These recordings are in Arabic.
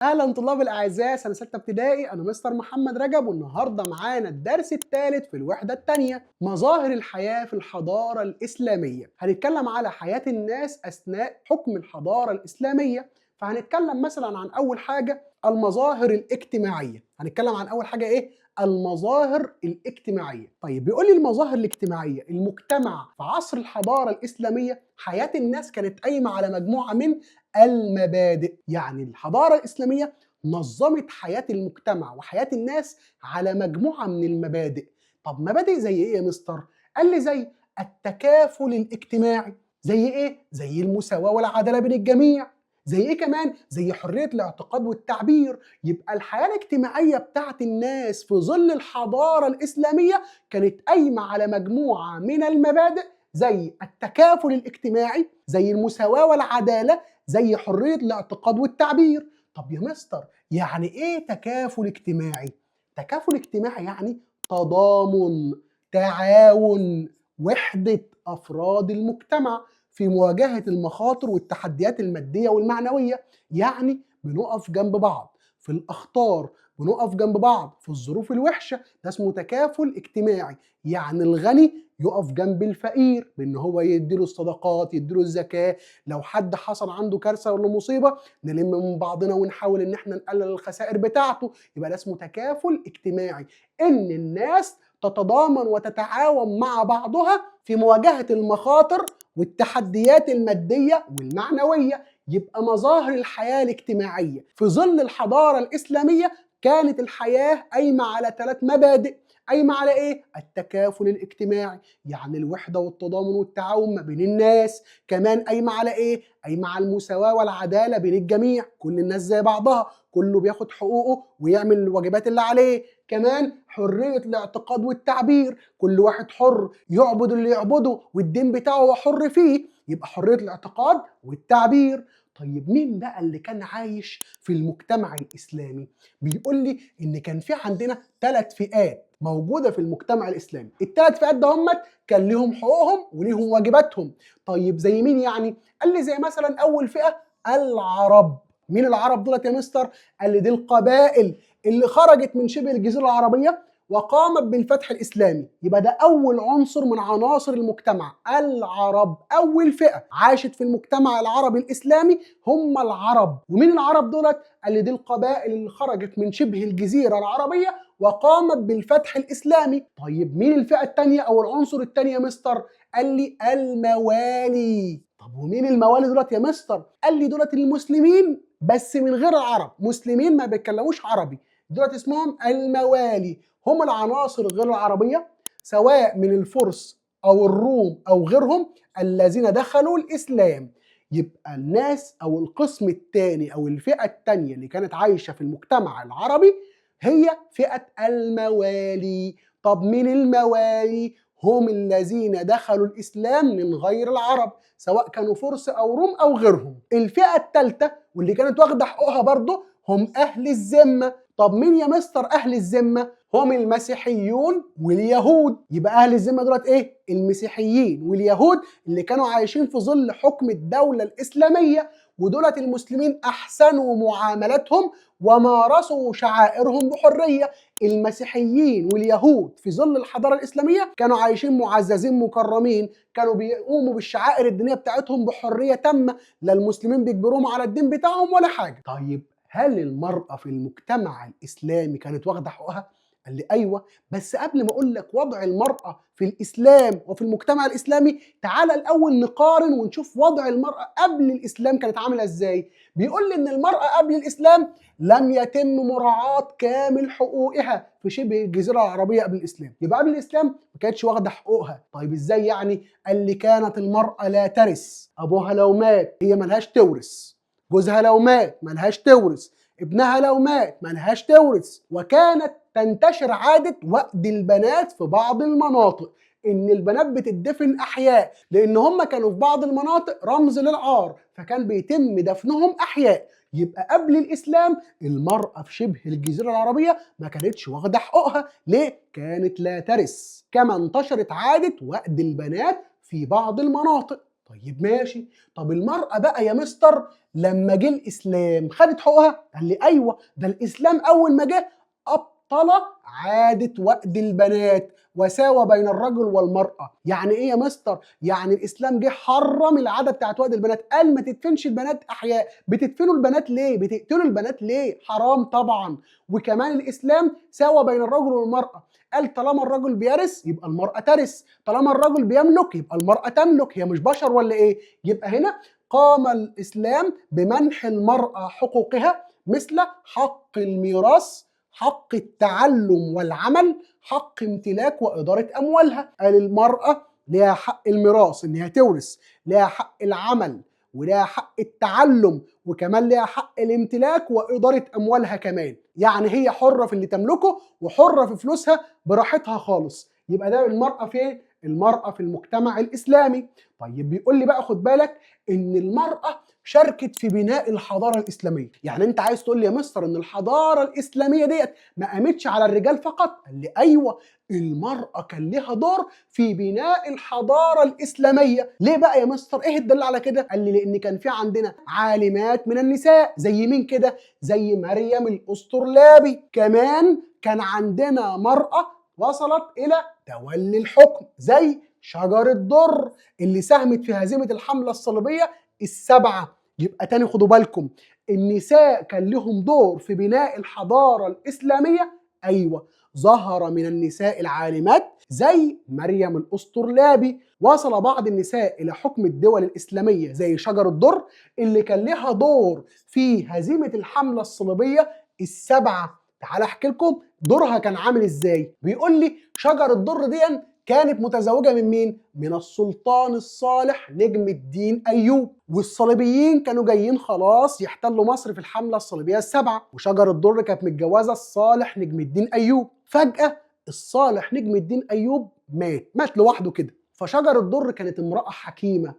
اهلا طلاب الاعزاء سنه 6 ابتدائي. انا مستر محمد رجب، والنهارده معانا الدرس الثالث في الوحده الثانيه، مظاهر الحياه في الحضاره الاسلاميه. هنتكلم على حياه الناس اثناء حكم الحضاره الاسلاميه. فهنتكلم مثلا عن اول حاجه المظاهر الاجتماعيه. هنتكلم عن اول حاجه ايه؟ المظاهر الاجتماعيه. طيب بيقول لي المظاهر الاجتماعيه، المجتمع في عصر الحضاره الاسلاميه حياه الناس كانت قايمه على مجموعه من المبادئ. يعني الحضارة الإسلامية نظمت حياة المجتمع وحياة الناس على مجموعة من المبادئ. طب مبادئ زي إيه يا مستر؟ قال لي زي التكافل الاجتماعي. زي إيه؟ زي المساواة والعدالة بين الجميع. زي إيه كمان؟ زي حرية الاعتقاد والتعبير. يبقى الحياة الاجتماعية بتاعت الناس في ظل الحضارة الإسلامية كانت قايمة على مجموعة من المبادئ، زي التكافل الاجتماعي، زي المساواة والعدالة، زي حرية الاعتقاد والتعبير. طب يا مستر يعني ايه تكافل اجتماعي؟ تكافل اجتماعي يعني تضامن، تعاون، وحدة أفراد المجتمع في مواجهة المخاطر والتحديات المادية والمعنوية. يعني بنقف جنب بعض في الأخطار، بنقف جنب بعض في الظروف الوحشة. ده اسمه تكافل اجتماعي. يعني الغني يقف جنب الفقير بأن هو يديله الصدقات، يديله الزكاة. لو حد حصل عنده كارثه ولا مصيبه نلم من بعضنا ونحاول ان احنا نقلل الخسائر بتاعته. يبقى ده اسمه تكافل اجتماعي، ان الناس تتضامن وتتعاون مع بعضها في مواجهه المخاطر والتحديات الماديه والمعنويه. يبقى مظاهر الحياه الاجتماعيه في ظل الحضاره الاسلاميه كانت الحياه قايمه على 3 مبادئ. قايمه على ايه؟ التكافل الاجتماعي، يعني الوحده والتضامن والتعاون ما بين الناس. كمان قايمه على ايه؟ قايمه على المساواه والعداله بين الجميع، كل الناس زي بعضها، كله بياخد حقوقه ويعمل الواجبات اللي عليه. كمان حريه الاعتقاد والتعبير، كل واحد حر يعبد اللي يعبده والدين بتاعه هو حر فيه. يبقى حريه الاعتقاد والتعبير. طيب مين بقى اللي كان عايش في المجتمع الاسلامي؟ بيقول لي ان كان في عندنا 3 فئات موجوده في المجتمع الاسلامي. ال3 فئات ده هم كان ليهم حقوقهم وليهم واجباتهم. طيب زي مين يعني؟ قال لي زي مثلا اول فئه العرب. مين العرب دولت يا مستر؟ قال لي دي القبائل اللي خرجت من شبه الجزيره العربيه وقامت بالفتح الاسلامي. يبقى ده اول عنصر من عناصر المجتمع، العرب. اول فئه عاشت في المجتمع العربي الاسلامي هم العرب. ومين العرب دولت؟ قال لي دي القبائل اللي خرجت من شبه الجزيره العربيه وقامت بالفتح الاسلامي. طيب مين الفئه الثانيه او العنصر الثاني يا مستر؟ قال لي الموالي. طب ومين الموالي دولت يا مستر؟ قال لي دولت المسلمين بس من غير العرب، مسلمين ما بيتكلموش عربي، دولت اسمهم الموالي. هم العناصر غير العربيه سواء من الفرس او الروم او غيرهم الذين دخلوا الاسلام. يبقى الناس او القسم الثاني او الفئه الثانيه اللي كانت عايشه في المجتمع العربي هي فئه الموالي. طب مين الموالي؟ هم الذين دخلوا الإسلام من غير العرب، سواء كانوا فرس أو روم أو غيرهم. الفئة الثالثة واللي كانت واخدة حقوقها برضه هم أهل الذمة. طب مين يا مستر أهل الذمة؟ هم المسيحيون واليهود. يبقى أهل الذمة دولت إيه؟ المسيحيين واليهود اللي كانوا عايشين في ظل حكم الدولة الإسلامية، ودولت المسلمين أحسنوا معاملتهم ومارسوا شعائرهم بحرية. المسيحيين واليهود في ظل الحضاره الاسلاميه كانوا عايشين معززين مكرمين، كانوا بيقوموا بالشعائر الدينيه بتاعتهم بحريه تامه، لا المسلمين بيجبروهم على الدين بتاعهم ولا حاجه. طيب هل المراه في المجتمع الاسلامي كانت واخده حقوقها؟ قال لي ايوه، بس قبل ما اقول لك وضع المراه في الاسلام وفي المجتمع الاسلامي تعال الاول نقارن ونشوف وضع المراه قبل الاسلام كانت عامله ازاي. بيقول لي ان المراه قبل الاسلام لم يتم مراعاة كامل حقوقها في شبه الجزيرة العربية قبل الإسلام. يبقى قبل الإسلام ما كانتش واخدة حقوقها. طيب إزاي يعني؟ قال لي كانت المرأة لا ترث، أبوها لو مات هي ملهاش تورث، جوزها لو مات ملهاش تورث، ابنها لو مات ملهاش تورث. وكانت تنتشر عادة وأد البنات في بعض المناطق، ان البنات بتدفن احياء، لان هم كانوا في بعض المناطق رمز للعار، فكان بيتم دفنهم احياء. يبقى قبل الاسلام المرأة في شبه الجزيرة العربية ما كانتش واخدة حقوقها. ليه؟ كانت لا ترث. كما انتشرت عادة وأد البنات في بعض المناطق. طيب ماشي. طب المرأة بقى يا مستر لما جه الإسلام خدت حقوقها؟ قال لي أيوه، ده الإسلام أول ما جه أبطل عادة وأد البنات وساوى بين الرجل والمرأة. يعني إيه يا مستر؟ يعني الإسلام جه حرم العادة بتاعت وأد البنات، قال ما تدفنش البنات أحياء. بتدفنوا البنات ليه؟ بتقتلوا البنات ليه؟ حرام طبعا. وكمان الإسلام ساوى بين الرجل والمرأة، قال طالما الرجل بيرث يبقى المرأة ترث، طالما الرجل بيملك يبقى المرأة تملك، هي مش بشر ولا إيه؟ يبقى هنا قام الإسلام بمنح المرأة حقوقها مثل حق الميراث، حق التعلم والعمل، حق امتلاك وإدارة أموالها. قال المرأة لها حق الميراث إن هي تورث، لها حق العمل، ولها حق التعلم، وكمان لها حق الامتلاك وإدارة أموالها كمان. يعني هي حرة في اللي تملكه وحرة في فلوسها براحتها خالص. يبقى ده المرأة فين؟ المرأة في المجتمع الإسلامي. طيب بيقول لي بقى خد بالك إن المرأة شاركت في بناء الحضارة الإسلامية. يعني أنت عايز تقول لي يا مستر إن الحضارة الإسلامية ديت ما قامتش على الرجال فقط؟ قال لي أيوه، المرأة كان لها دور في بناء الحضارة الإسلامية. ليه بقى يا مستر؟ إيه الدليل على كده؟ قال لي لأن كان في عندنا عالمات من النساء. زي مين كده؟ زي مريم الأسطرلابي. كمان كان عندنا مرأة وصلت إلى تولي الحكم زي شجر الدر اللي ساهمت في هزيمة الحملة الصليبية السبعة. يبقى تاني خدوا بالكم، النساء كان لهم دور في بناء الحضارة الإسلامية. أيوة، ظهر من النساء العالمات زي مريم الأسطرلابي. وصل بعض النساء إلى حكم الدول الإسلامية زي شجر الدر اللي كان لها دور في هزيمة الحملة الصليبية السبعة. تعال احكي لكم دورها كان عامل ازاي. بيقول لي شجر الدر دي كانت متزوجة من مين؟ من السلطان الصالح نجم الدين أيوب. والصليبيين كانوا جايين خلاص يحتلوا مصر في الحملة الصليبية السبعة، وشجر الدر كانت متجوزة الصالح نجم الدين أيوب. فجأة الصالح نجم الدين أيوب مات لوحده كده. فشجر الدر كانت امرأة حكيمة،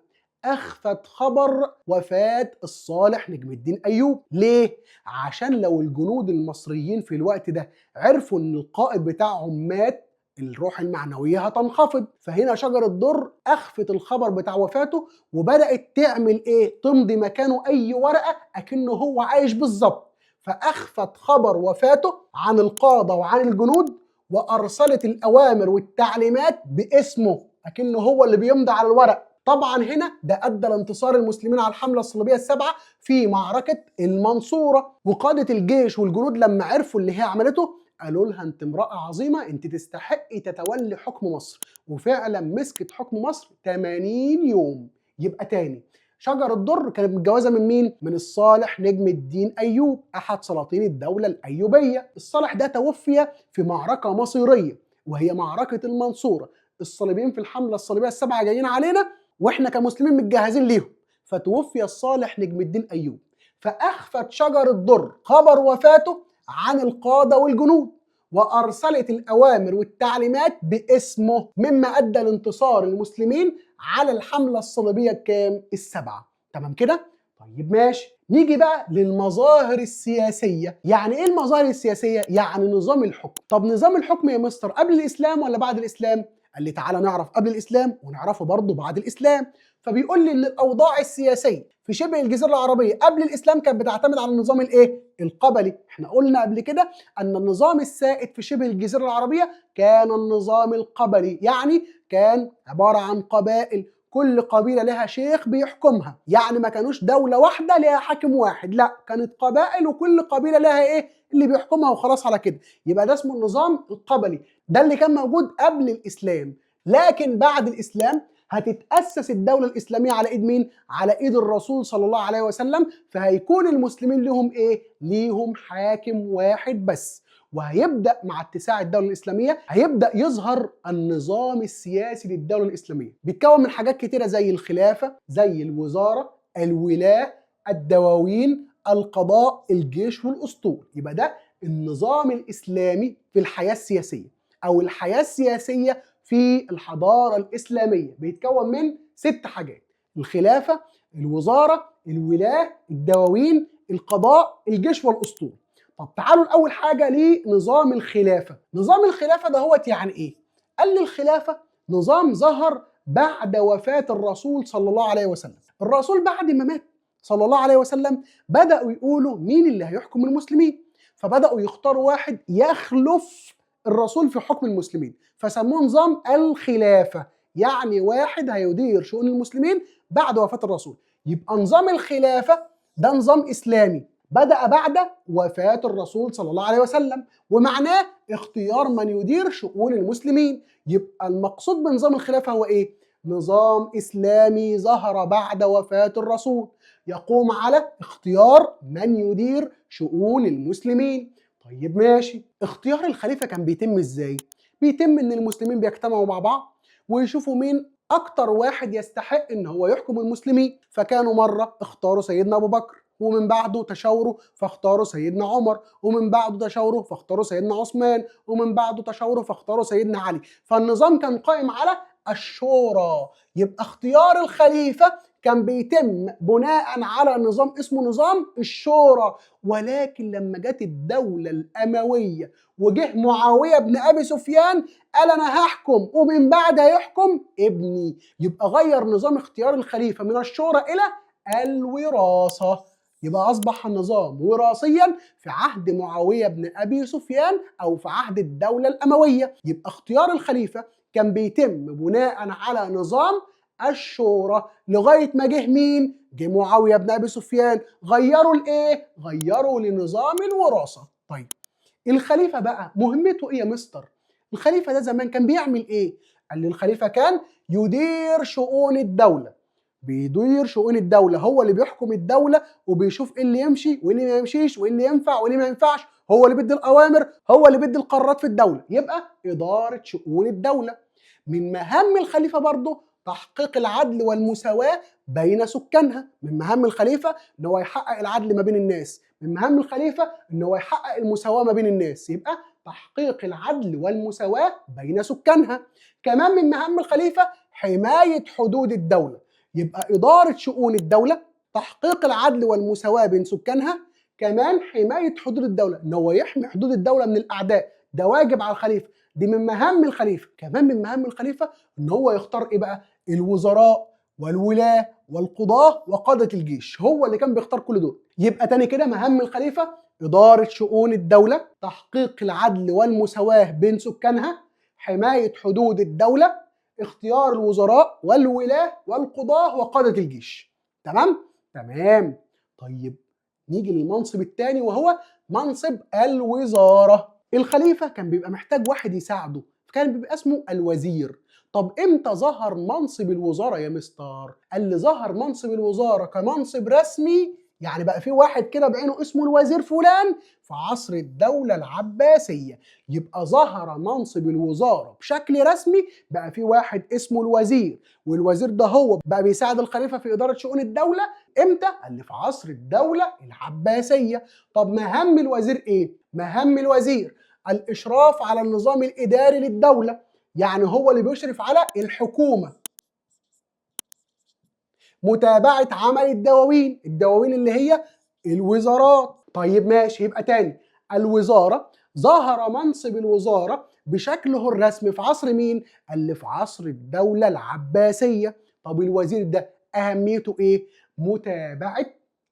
أخفت خبر وفاة الصالح نجم الدين أيوب. ليه؟ عشان لو الجنود المصريين في الوقت ده عرفوا إن القائد بتاعهم مات الروح المعنوية هتنخفض. فهنا شجر الدر أخفت الخبر بتاع وفاته وبدأت تعمل إيه؟ تمضي مكانه أي ورقة أكنه هو عايش بالظبط. فأخفت خبر وفاته عن القادة وعن الجنود، وأرسلت الأوامر والتعليمات باسمه أكنه هو اللي بيمضي على الورق. طبعا هنا ده ادى لانتصار المسلمين على الحمله الصليبيه السبعه في معركه المنصوره. وقاده الجيش والجنود لما عرفوا اللي هي عملته قالوا لها انت امراه عظيمه، انت تستحقي تتولي حكم مصر. وفعلا مسكت حكم مصر 80 يوم. يبقى تاني، شجر الدر كانت متجوزه من مين؟ من الصالح نجم الدين ايوب، احد سلاطين الدوله الايوبيه. الصالح ده توفي في معركه مصيريه وهي معركه المنصوره. الصليبيين في الحمله الصليبيه السبعه جايين علينا واحنا كمسلمين متجهزين ليهم. فتوفي الصالح نجم الدين ايوب، فاخفت شجر الدر خبر وفاته عن القاده والجنود، وارسلت الاوامر والتعليمات باسمه، مما ادى لانتصار المسلمين على الحمله الصليبيه الكام؟ السبعه. تمام كده؟ طيب ماشي، نيجي بقى للمظاهر السياسيه. يعني ايه المظاهر السياسيه؟ يعني نظام الحكم. طب نظام الحكم يا مستر قبل الاسلام ولا بعد الاسلام؟ قال لي تعالى نعرف قبل الاسلام ونعرفه برضه بعد الاسلام. فبيقول لي ان الاوضاع السياسيه في شبه الجزيره العربيه قبل الاسلام كانت بتعتمد على النظام الايه؟ القبلي. احنا قلنا قبل كده ان النظام السائد في شبه الجزيره العربيه كان النظام القبلي، يعني كان عباره عن قبائل، كل قبيله لها شيخ بيحكمها. يعني ما كانوش دوله واحده لها حاكم واحد، لا، كانت قبائل وكل قبيله لها ايه؟ اللي بيحكمها وخلاص على كده. يبقى ده اسمه النظام القبلي. ده اللي كان موجود قبل الاسلام. لكن بعد الاسلام هتتأسس الدولة الإسلامية على إيد مين؟ على إيد الرسول صلى الله عليه وسلم. فهيكون المسلمين لهم إيه؟ ليهم حاكم واحد بس. وهيبدأ مع اتساع الدولة الإسلامية هيبدأ يظهر النظام السياسي للدولة الإسلامية. بيتكون من حاجات كتيرة زي الخلافة، زي الوزارة، الولاة، الدواوين، القضاء، الجيش، والأسطول. يبقى ده النظام الإسلامي في الحياة السياسية أو الحياة السياسية في الحضارة الإسلامية. بيتكون من 6 حاجات: الخلافة، الوزارة، الولاة، الدواوين، القضاء، الجيش، والأسطول. طب تعالوا الأول حاجة لنظام الخلافة. نظام الخلافة ده هو يعني إيه؟ قال لي الخلافة نظام ظهر بعد وفاة الرسول صلى الله عليه وسلم. الرسول بعد ما مات صلى الله عليه وسلم بدأوا يقولوا مين اللي هيحكم المسلمين، فبدأوا يختاروا واحد يخلف الرسول في حكم المسلمين، فسموه نظام الخلافة، يعني واحد هيدير شؤون المسلمين بعد وفاة الرسول. يبقى نظام الخلافة ده نظام إسلامي بدأ بعد وفاة الرسول صلى الله عليه وسلم، ومعناه اختيار من يدير شؤون المسلمين. يبقى المقصود بنظام الخلافة هو إيه؟ نظام إسلامي ظهر بعد وفاة الرسول يقوم على اختيار من يدير شؤون المسلمين. طيب ماشي، اختيار الخليفة كان بيتم إزاي؟ بيتم إن المسلمين بيجتمعوا مع بعض ويشوفوا مين أكتر واحد يستحق إن هو يحكم المسلمين، فكانوا مرة اختاروا سيدنا أبو بكر، ومن بعده تشاوروا فاختاروا سيدنا عمر، ومن بعده تشاوروا فاختاروا سيدنا عثمان، ومن بعده تشاوروا فاختاروا سيدنا علي. فالنظام كان قائم على الشورى. يبقى اختيار الخليفة كان بيتم بناء على نظام اسمه نظام الشورى. ولكن لما جت الدولة الأموية وجه معاوية بن أبي سفيان قال أنا هحكم ومن بعد هيحكم ابني، يبقى غير نظام اختيار الخليفة من الشورى إلى الوراثة. يبقى أصبح النظام وراثيا في عهد معاوية بن أبي سفيان أو في عهد الدولة الأموية. يبقى اختيار الخليفة كان بيتم بناء على نظام الشورى لغاية ما جه مين؟ جه معاوية بن أبي سفيان، غيروا الإيه؟ غيروا لنظام الوراثة. طيب الخليفة بقى مهمته إيه يا مستر؟ الخليفة ده زمان كان بيعمل إيه؟ قال لي الخليفة كان يدير شؤون الدولة. بيدير شؤون الدولة، هو اللي بيحكم الدولة وبيشوف ايه اللي يمشي وايه اللي ما يمشيش وايه اللي ينفع وايه اللي ما ينفعش، هو اللي بيدي الأوامر، هو اللي بيدي القرارات في الدولة. يبقى إدارة شؤون الدولة. من مهام الخليفة برضه تحقيق العدل والمساواة بين سكانها. من مهام الخليفة ان هو يحقق العدل ما بين الناس، من مهام الخليفة ان هو يحقق المساواة ما بين الناس. يبقى تحقيق العدل والمساواة بين سكانها. كمان من مهام الخليفة حماية حدود الدولة. يبقى إدارة شؤون الدولة، تحقيق العدل والمساواة بين سكانها، كمان حماية حدود الدولة، ان هو يحمي حدود الدولة من الأعداء، ده واجب على الخليفة، دي من مهام الخليفة. كمان من مهام الخليفة ان هو يختار ايه بقى؟ الوزراء والولاة والقضاة وقادة الجيش، هو اللي كان بيختار كل دول. يبقى تاني كده مهام الخليفة إدارة شؤون الدولة، تحقيق العدل والمساواة بين سكانها، حماية حدود الدولة، اختيار الوزراء والولاة والقضاة وقادة الجيش. تمام؟ تمام. طيب نيجي للمنصب الثاني وهو منصب الوزارة. الخليفة كان بيبقى محتاج واحد يساعده، كان بيبقى اسمه الوزير. طب امتى ظهر منصب الوزارة يا مستر؟ قال لي ظهر منصب الوزارة كمنصب رسمي، يعني بقى في واحد كده بعينه اسمه الوزير فلان في عصر الدولة العباسية. يبقى ظهر منصب الوزارة بشكل رسمي، بقى في واحد اسمه الوزير، والوزير ده هو بقى بيساعد الخليفة في إدارة شؤون الدولة. امتى؟ قال لي في عصر الدولة العباسية. طب مهام الوزير ايه؟ مهام الوزير الإشراف على النظام الإداري للدولة، يعني هو اللي بيشرف على الحكومة، متابعة عمل الدواوين، الدواوين اللي هي الوزارات. طيب ماشي، يبقى تاني الوزارة ظهر منصب الوزارة بشكله الرسمي في عصر مين؟ اللي في عصر الدولة العباسية. طب الوزير ده أهميته إيه؟ متابعة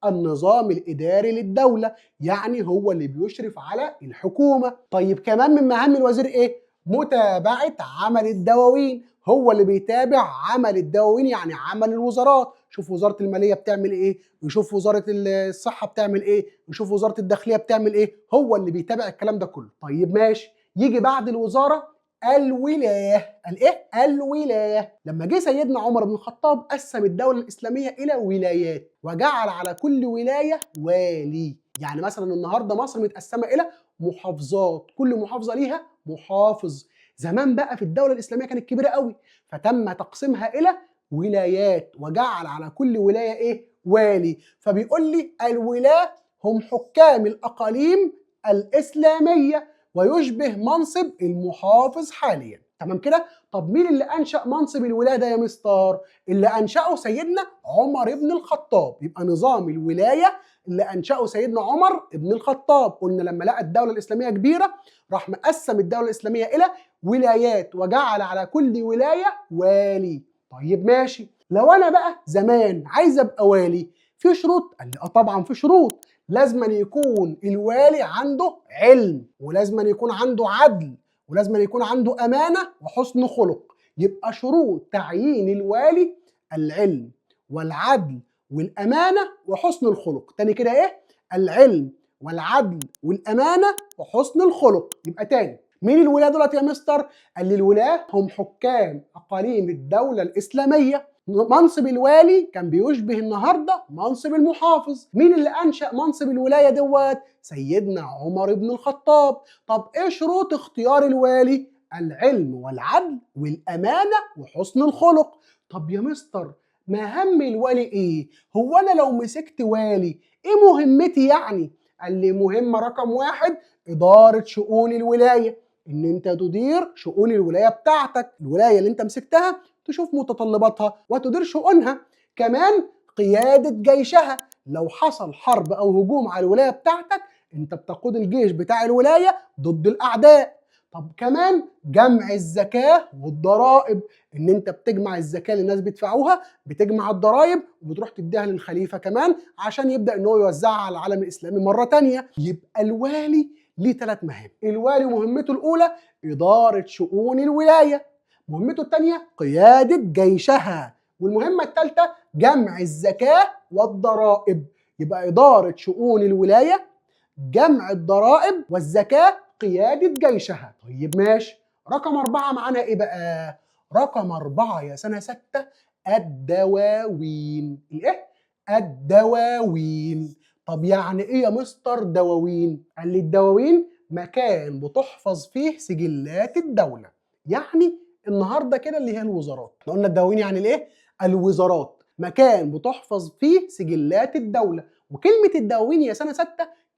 النظام الإداري للدولة، يعني هو اللي بيشرف على الحكومة. طيب كمان من مهام الوزير إيه؟ متابعة عمل الدواوين، هو اللي بيتابع عمل الدواوين يعني عمل الوزارات. شوف وزارة المالية بتعمل ايه، ويشوف وزارة الصحة بتعمل ايه، ويشوف وزارة الداخلية بتعمل ايه، هو اللي بيتابع الكلام ده كله. طيب ماشي، يجي بعد الوزارة الولاية. الايه؟ الولاية. لما جه سيدنا عمر بن الخطاب قسم الدولة الإسلامية إلى ولايات وجعل على كل ولاية والي. يعني مثلا النهارده مصر متقسمة إلى محافظات، كل محافظة ليها محافظ. زمان بقى في الدولة الإسلامية كانت كبيرة قوي، فتم تقسيمها إلى ولايات وجعل على كل ولاية إيه؟ والي. فبيقول لي الولاة هم حكام الأقاليم الإسلامية ويشبه منصب المحافظ حاليا. تمام كده؟ طب مين اللي أنشأ منصب الولاية ده يا مستر؟ اللي أنشأه سيدنا عمر بن الخطاب. يبقى نظام الولاية اللي أنشأه سيدنا عمر بن الخطاب. قلنا لما لقى الدولة الإسلامية كبيرة راح مقسم الدولة الإسلامية إلى ولايات وجعل على كل ولاية والي. طيب ماشي، لو انا بقى زمان عايز ابقى والي في شروط؟ قال لي اه طبعا في شروط. لازم أن يكون الوالي عنده علم، ولازم أن يكون عنده عدل، ولازم أن يكون عنده امانه وحسن خلق. يبقى شروط تعيين الوالي العلم والعدل والامانه وحسن الخلق. تاني كده ايه؟ العلم والعدل والامانه وحسن الخلق. يبقى تاني، مين الولاة دولت يا مستر؟ قال لي الولاة هم حكام اقاليم الدوله الاسلاميه. منصب الوالي كان بيشبه النهارده منصب المحافظ. مين اللي انشأ منصب الولايه دوت؟ سيدنا عمر بن الخطاب. طب ايه شروط اختيار الوالي؟ العلم والعدل والامانه وحسن الخلق. طب يا مستر مهام الوالي ايه؟ هو انا لو مسكت والي ايه مهمتي يعني؟ قال لي مهمه رقم واحد اداره شؤون الولايه، ان انت تدير شؤون الولايه بتاعتك. الولايه اللي انت مسكتها تشوف متطلباتها وتدير شؤونها. كمان قياده جيشها، لو حصل حرب او هجوم على الولايه بتاعتك انت بتقود الجيش بتاع الولايه ضد الاعداء. طب كمان جمع الزكاه والضرائب، ان انت بتجمع الزكاه اللي الناس بيدفعوها، بتجمع الضرائب وبتروح تديها للخليفه كمان عشان يبدا ان هو يوزعها على العالم الاسلامي مره تانية. يبقى الوالي ليه 3 مهام. الوالي مهمته الاولى اداره شؤون الولايه، مهمته الثانيه قياده جيشها، والمهمه الثالثه جمع الزكاه والضرائب. يبقى اداره شؤون الولايه، جمع الضرائب والزكاه، قياده جيشها. طيب ماشي، رقم 4 معانا ايه بقى؟ رقم 4 يا سنة 6 الدواوين. الايه؟ الدواوين. طب يعني ايه يا مستر دواوين؟ قال لي الدواوين مكان بتحفظ فيه سجلات الدولة. يعني النهارده كده اللي هي الوزارات. احنا قلنا الدواوين يعني الايه؟ الوزارات، مكان بتحفظ فيه سجلات الدولة. وكلمة الدواوين يا سنة 6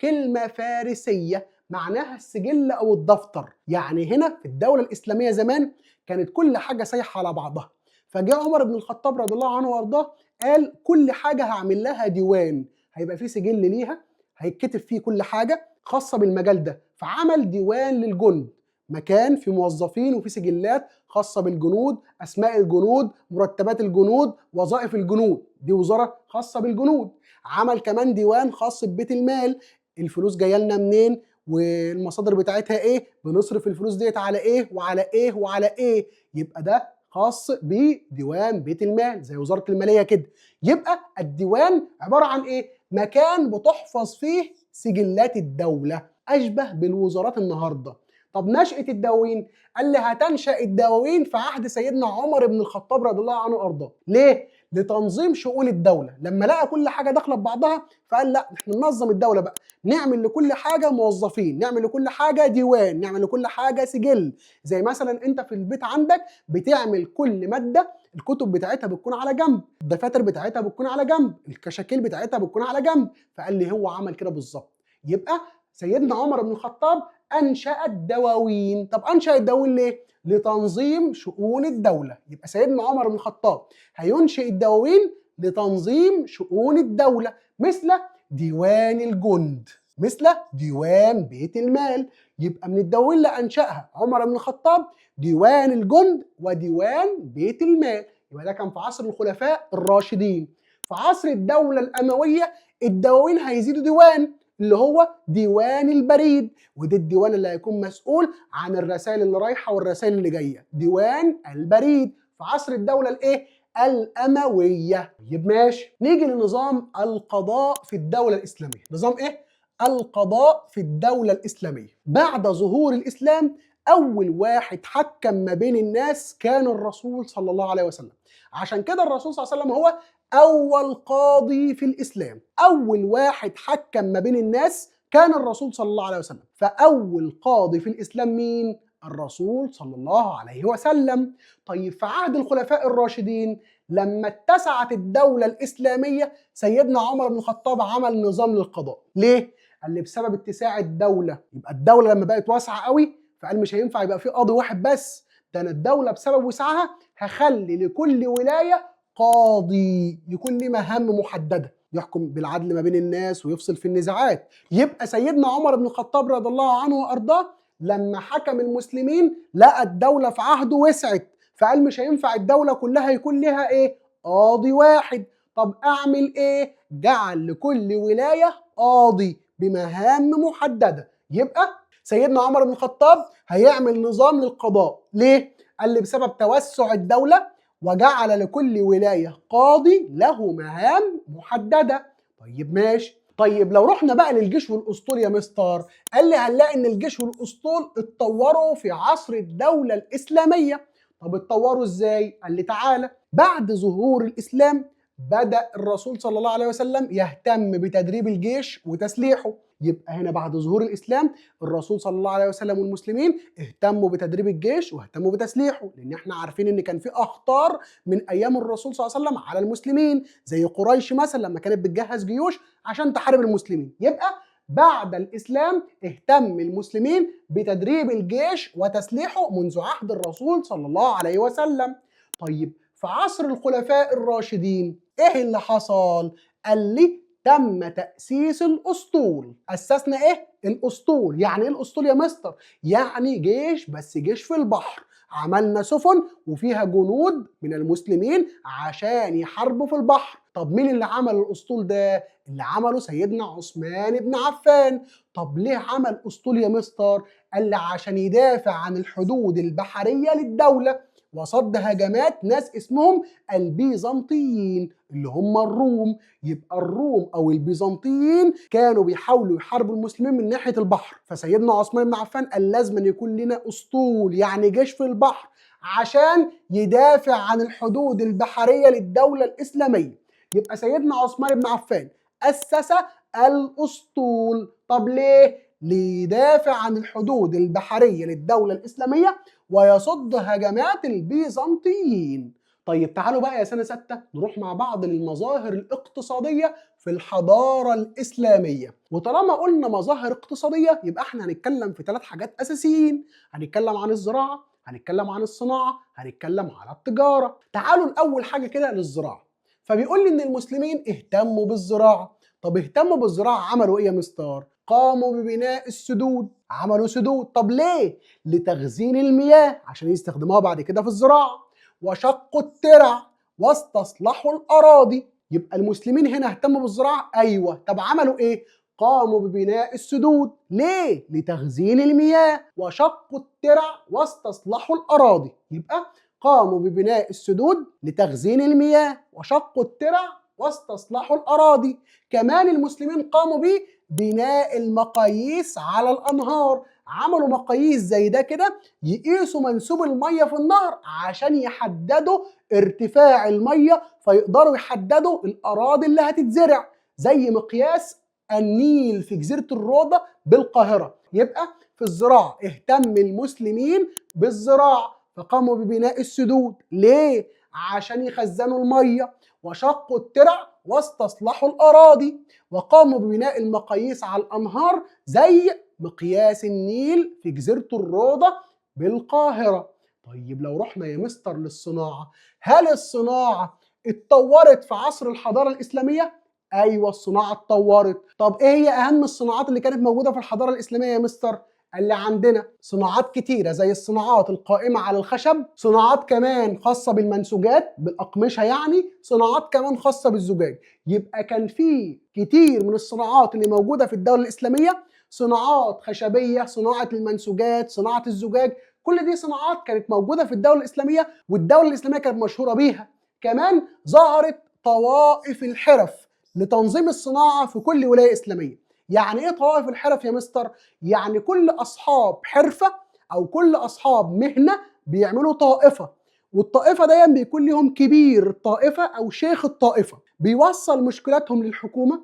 كلمة فارسية معناها السجل أو الدفتر. يعني هنا في الدولة الإسلامية زمان كانت كل حاجة سايحة على بعضها، فجاء عمر بن الخطاب رضي الله عنه وارضاه قال كل حاجة هعمل لها ديوان، هيبقى فيه سجل ليها هيتكتب فيه كل حاجة خاصة بالمجال ده. فعمل ديوان للجند، مكان فيه موظفين وفيه سجلات خاصة بالجنود، أسماء الجنود، مرتبات الجنود، وظائف الجنود، دي وزارة خاصة بالجنود. عمل كمان ديوان خاص ببيت المال، الفلوس جايه لنا منين والمصادر بتاعتها ايه، بنصرف الفلوس ديت على ايه وعلى ايه وعلى ايه. يبقى ده خاص بديوان بيت المال زي وزارة المالية كده. يبقى الديوان عبارة عن ايه؟ مكان بتحفظ فيه سجلات الدولة، اشبه بالوزارات النهارده. طب نشأة الدواوين؟ قال لي هتنشأ الدواوين في عهد سيدنا عمر بن الخطاب رضي الله عنه وارضاه. ليه؟ لتنظيم شؤون الدولة. لما لقى كل حاجة داخلة ببعضها فقال لا احنا ننظم الدولة بقى، نعمل لكل حاجة موظفين، نعمل لكل حاجة ديوان، نعمل لكل حاجة سجل. زي مثلا انت في البيت عندك بتعمل كل مادة الكتب بتاعتها بتكون على جنب، الدفاتر بتاعتها بتكون على جنب، الكشاكيل بتاعتها بتكون على جنب. فقال لي هو عمل كده بالظبط. يبقى سيدنا عمر بن الخطاب أنشأ الدواوين. طب أنشأ الدواوين ليه؟ لتنظيم شؤون الدولة. يبقى سيدنا عمر بن الخطاب هينشئ الدواوين لتنظيم شؤون الدولة، مثل ديوان الجند، مثل ديوان بيت المال. يبقى من الدواوين اللي أنشأها عمر بن الخطاب ديوان الجند وديوان بيت المال. يبقى ده كان في عصر الخلفاء الراشدين. في عصر الدولة الأموية الدواوين هيزيدوا ديوان، اللي هو ديوان البريد، وده الديوان اللي هيكون مسؤول عن الرسائل اللي رايحه والرسائل اللي جايه، ديوان البريد في عصر الدوله الايه؟ الامويه. طيب ماشي، نيجي لنظام القضاء في الدوله الاسلاميه. نظام ايه؟ القضاء في الدوله الاسلاميه. بعد ظهور الاسلام اول واحد حكم ما بين الناس كان الرسول صلى الله عليه وسلم. عشان كده الرسول صلى الله عليه وسلم هو أول قاضي في الإسلام. أول واحد حكم ما بين الناس كان الرسول صلى الله عليه وسلم. فأول قاضي في الإسلام مين؟ الرسول صلى الله عليه وسلم. طيب في عهد الخلفاء الراشدين لما اتسعت الدولة الإسلامية سيدنا عمر بن الخطاب عمل نظام للقضاء. ليه؟ قال لي بسبب اتساع الدولة. يبقى الدولة لما بقت واسعة قوي فقال مش هينفع يبقى في قاضي واحد بس، ده أنا الدولة بسبب وسعها هخلي لكل ولاية قاضي يكون له مهام محدده، يحكم بالعدل ما بين الناس ويفصل في النزاعات. يبقى سيدنا عمر بن الخطاب رضي الله عنه وارضاه لما حكم المسلمين لقى الدوله في عهده وسعت، فقال مش هينفع الدولة كلها يكون لها ايه؟ قاضي واحد. طب اعمل ايه؟ جعل لكل ولاية قاضي بمهام محددة. يبقى سيدنا عمر بن الخطاب هيعمل نظام للقضاء. ليه؟ قال لي بسبب توسع الدولة وجعل لكل ولاية قاضي له مهام محددة. طيب ماشي. طيب لو رحنا بقى للجيش والاسطول يا مستر، قال لي هنلاقي ان الجيش والاسطول اتطوروا في عصر الدولة الإسلامية. طب اتطوروا ازاي؟ قال لي تعالى. بعد ظهور الإسلام بدأ الرسول صلى الله عليه وسلم يهتم بتدريب الجيش وتسليحه. يبقى هنا بعد ظهور الإسلام الرسول صلى الله عليه وسلم والمسلمين اهتموا بتدريب الجيش واهتموا بتسليحه، لأن احنا عارفين ان كان في أخطار من أيام الرسول صلى الله عليه وسلم على المسلمين، زي قريش مثلا لما كانت بتجهز جيوش عشان تحارب المسلمين. يبقى بعد الإسلام اهتم المسلمين بتدريب الجيش وتسليحه منذ عهد الرسول صلى الله عليه وسلم. طيب في عصر الخلفاء الراشدين ايه اللي حصل؟ قال لي تم تأسيس الأسطول. أسسنا ايه؟ الأسطول. يعني ايه الأسطول يا مستر؟ يعني جيش، بس جيش في البحر. عملنا سفن وفيها جنود من المسلمين عشان يحاربوا في البحر. طب مين اللي عمل الأسطول ده؟ اللي عمله سيدنا عثمان بن عفان. طب ليه عمل أسطول يا مستر؟ قال لي عشان يدافع عن الحدود البحرية للدولة وصد هجمات ناس اسمهم البيزنطيين اللي هم الروم. يبقى الروم او البيزنطيين كانوا بيحاولوا يحاربوا المسلمين من ناحيه البحر، فسيدنا عثمان بن عفان قال لازم أن يكون لنا اسطول، يعني جيش في البحر، عشان يدافع عن الحدود البحريه للدوله الاسلاميه. يبقى سيدنا عثمان بن عفان اسس الاسطول. طب ليه؟ ليدافع عن الحدود البحريه للدوله الاسلاميه ويصد هجمات البيزنطيين. طيب تعالوا بقى يا سنة 6 نروح مع بعض للمظاهر الاقتصادية في الحضارة الإسلامية. وطالما قلنا مظاهر اقتصادية يبقى احنا هنتكلم في 3 حاجات أساسيين. هنتكلم عن الزراعة، هنتكلم عن الصناعة، هنتكلم على التجارة. تعالوا الأول حاجة كده للزراعة. فبيقول لي إن المسلمين اهتموا بالزراعة. طب اهتموا بالزراعة عملوا إيه يا مستر؟ قاموا ببناء السدود. عملوا سدود. طب ليه؟ لتخزين المياه عشان يستخدموها بعد كده في الزراعة. وشقوا الترع واستصلحوا الأراضي. يبقى المسلمين هنا اهتموا بالزراعة؟ أيوة. طب عملوا إيه؟ قاموا ببناء السدود. ليه؟ لتخزين المياه. وشقوا الترع واستصلحوا الأراضي. يبقى قاموا ببناء السدود لتخزين المياه وشقوا الترع واستصلحوا الأراضي. كمان المسلمين قاموا ببناء المقاييس على الأنهار. عملوا مقاييس زي ده كده يقيسوا منسوب المية في النهر عشان يحددوا ارتفاع المية، فيقدروا يحددوا الأراضي اللي هتتزرع، زي مقياس النيل في جزيرة الروضة بالقاهرة. يبقى في الزراعة اهتم المسلمين بالزراعة فقاموا ببناء السدود. ليه؟ عشان يخزنوا المية. وشقوا الترع واستصلحوا الأراضي. وقاموا ببناء المقاييس على الأنهار زي مقياس النيل في جزيرة الروضة بالقاهرة. طيب لو رحنا يا مستر للصناعة، هل الصناعة اتطورت في عصر الحضارة الإسلامية؟ أيوة الصناعة اتطورت. طب إيه هي أهم الصناعات اللي كانت موجودة في الحضارة الإسلامية يا مستر؟ اللي عندنا صناعات كتيرة زي الصناعات القائمة على الخشب، صناعات كمان خاصة بالمنسوجات بالأقمشة، يعني صناعات كمان خاصة بالزجاج. يبقى كان في كتير من الصناعات اللي موجودة في الدولة الإسلامية، صناعات خشبية، صناعة المنسوجات، صناعة الزجاج، كل دي صناعات كانت موجودة في الدولة الإسلامية والدولة الإسلامية كانت مشهورة بيها. كمان ظهرت طوائف الحرف لتنظيم الصناعة في كل ولاية إسلامية. يعني إيه طوائف الحرف يا مستر؟ يعني كل أصحاب حرفة أو كل أصحاب مهنة بيعملوا طائفة، والطائفة دايما بيكون لهم كبير الطائفة أو شيخ الطائفة بيوصل مشكلاتهم للحكومة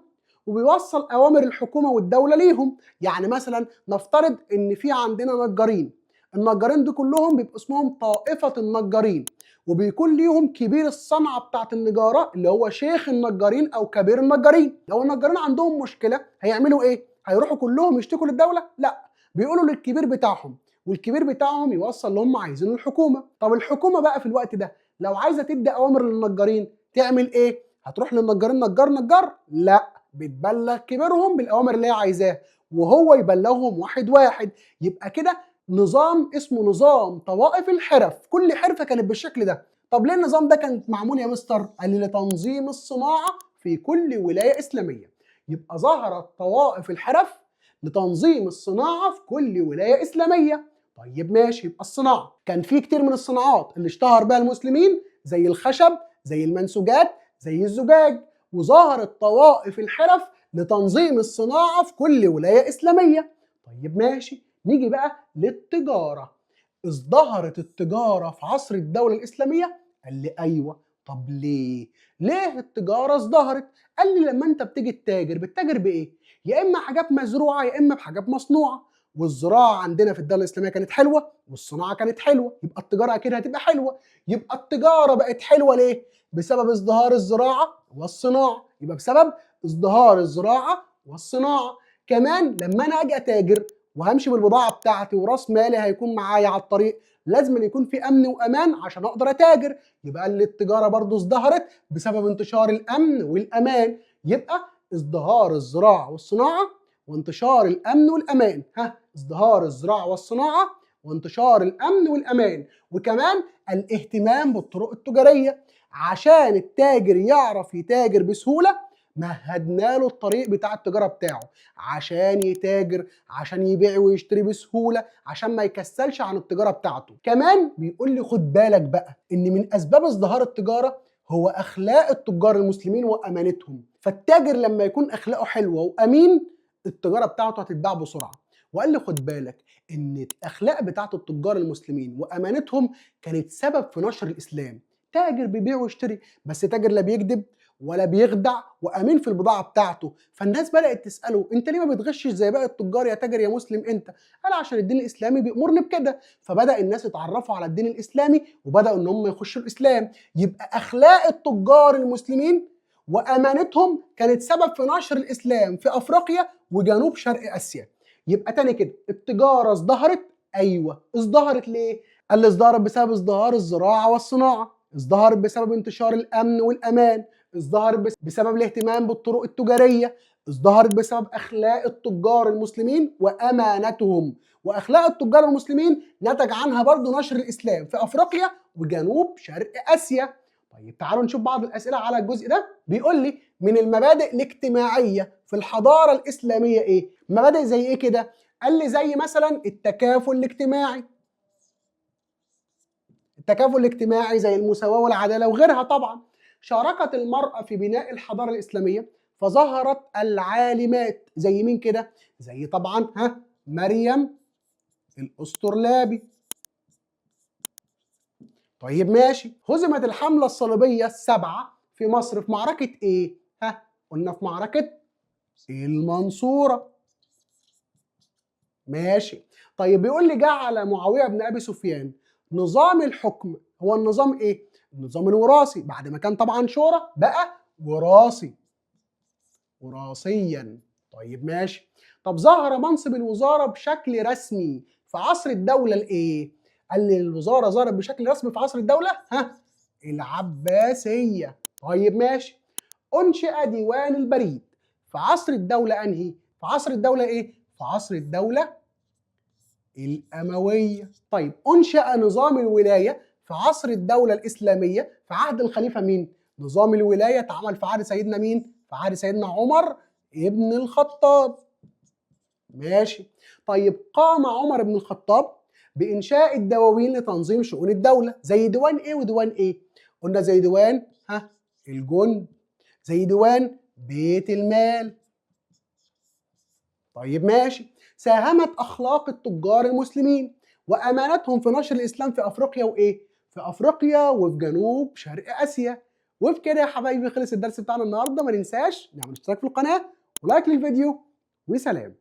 وبيوصل أوامر الحكومة والدولة ليهم. يعني مثلا نفترض إن في عندنا نجارين، النجارين دول كلهم بيبقوا اسمهم طائفة النجارين، وبيكون ليهم كبير الصنعة بتاعت النجارة اللي هو شيخ النجارين أو كبير النجارين. لو النجارين عندهم مشكلة هيعملوا إيه؟ هيروحوا كلهم يشتكوا للدولة؟ لا، بيقولوا للكبير بتاعهم، والكبير بتاعهم يوصل اللي هم عايزينه الحكومة. طب الحكومة بقى في الوقت ده لو عايزة تدي أوامر للنجارين تعمل إيه؟ هتروح للنجارين نجار نجار؟ لا، بتبلغ كبيرهم بالأوامر اللي هي عايزاها وهو يبلغهم واحد واحد. يبقى كده نظام اسمه نظام طوائف الحرف، كل حرفة كانت بالشكل ده. طب ليه النظام ده كان معمول يا مستر؟ قال لي لتنظيم الصناعة في كل ولاية إسلامية. يبقى ظهرت طوائف الحرف لتنظيم الصناعة في كل ولاية إسلامية. طيب ماشي، يبقى الصناعة كان في كتير من الصناعات اللي اشتهر بها المسلمين زي الخشب، زي المنسوجات، زي الزجاج، وظهرت طوائف الحرف لتنظيم الصناعة في كل ولاية إسلامية. طيب ماشي، نيجي بقى للتجارة. ازدهرت التجارة في عصر الدولة الإسلامية؟ قال لي أيوة. طب ليه؟ ليه التجارة ازدهرت؟ قال لي لما أنت بتيجي تتاجر، بتتاجر بإيه؟ يا إما حاجات مزروعة يا إما بحاجات مصنوعة، والزراعة عندنا في الدولة الإسلامية كانت حلوة والصناعة كانت حلوة، يبقى التجارة أكيد هتبقى حلوة. يبقى التجارة بقت حلوة ليه؟ بسبب ازدهار الزراعة والصناعة، يبقى بسبب ازدهار الزراعة والصناعة. كمان لما أنا أجي أتاجر وهمشي بالبضاعة بتاعتي وراس مالي هيكون معايا على الطريق، لازم يكون في أمن وأمان عشان أقدر أتاجر. يبقى اللي التجارة برضو ازدهرت بسبب انتشار الأمن والأمان. يبقى ازدهار الزراعة والصناعة وانتشار الأمن والأمان. ازدهار الزراعة والصناعة وانتشار الأمن والأمان. وكمان الاهتمام بالطرق التجارية عشان التاجر يعرف يتاجر بسهولة. مهدنا له الطريق بتاع التجارة بتاعه عشان يتاجر، عشان يبيع ويشتري بسهولة، عشان ما يكسلش عن التجارة بتاعته. كمان بيقول لي خد بالك بقى ان من اسباب ازدهار التجارة هو اخلاق التجار المسلمين وامانتهم. فالتاجر لما يكون اخلاقه حلوة وامين، التجارة بتاعته هتتباع بسرعة. وقال لي خد بالك ان الاخلاق بتاعت التجار المسلمين وامانتهم كانت سبب في نشر الاسلام. تاجر بيبيع ويشتري، بس تاجر لا بيكذب ولا بيخدع وامين في البضاعه بتاعته. فالناس بدات تساله انت ليه ما بتغشش زي باقي التجار يا تاجر يا مسلم انت؟ قال عشان الدين الاسلامي بيامرني بكده. فبدا الناس يتعرفوا على الدين الاسلامي وبداوا ان هم يخشوا الاسلام. يبقى اخلاق التجار المسلمين وامانتهم كانت سبب في نشر الاسلام في افريقيا وجنوب شرق اسيا. يبقى تاني كده، التجاره ازدهرت. ايوه، ازدهرت ليه؟ قال لي ازدهرت بسبب ازدهار الزراعه والصناعه، ازدهرت بسبب انتشار الامن والامان، ازدهرت بسبب الاهتمام بالطرق التجاريه، ازدهرت بسبب اخلاق التجار المسلمين وامانتهم. واخلاق التجار المسلمين نتج عنها برضو نشر الاسلام في افريقيا وجنوب شرق اسيا. طيب تعالوا نشوف بعض الاسئله على الجزء ده. بيقول لي من المبادئ الاجتماعيه في الحضاره الاسلاميه ايه؟ مبادئ زي ايه كده؟ قال لي زي مثلا التكافل الاجتماعي. التكافل الاجتماعي زي المساواة والعدالة وغيرها طبعا. شاركت المرأة في بناء الحضارة الإسلامية فظهرت العالمات زي مين كده؟ زي طبعا مريم الأسطرلابي. طيب ماشي، هزمت الحملة الصليبية السبعة في مصر في معركة إيه؟ قلنا في معركة المنصورة. ماشي. طيب بيقول لي جعل معاوية بن أبي سفيان نظام الحكم، هو النظام إيه؟ النظام الوراثي، بعد ما كان طبعا شورى بقى وراثي، وراثيا. طيب ماشي. طب ظهر منصب الوزارة بشكل رسمي في عصر الدولة الإيه؟ قال لي الوزارة ظهرت بشكل رسمي في عصر الدولة العباسية. طيب ماشي. أنشئ ديوان البريد في عصر الدولة أنهي؟ في عصر الدولة إيه؟ في عصر الدولة الأموية. طيب أنشأ نظام الولاية في عصر الدولة الإسلامية في عهد الخليفة مين؟ نظام الولاية اتعمل في عهد سيدنا مين؟ في عهد سيدنا عمر ابن الخطاب. ماشي. طيب قام عمر بن الخطاب بإنشاء الدواوين لتنظيم شؤون الدولة، زي ديوان إيه وديوان إيه؟ قلنا زي ديوان الجند، زي ديوان بيت المال. طيب ماشي. ساهمت أخلاق التجار المسلمين وأمانتهم في نشر الإسلام في أفريقيا وإيه؟ في أفريقيا وفي جنوب شرق آسيا. وبكده يا حبايبي خلص الدرس بتاعنا النهارده. ما ننساش نعمل اشتراك في القناة ولايك للفيديو وسلام.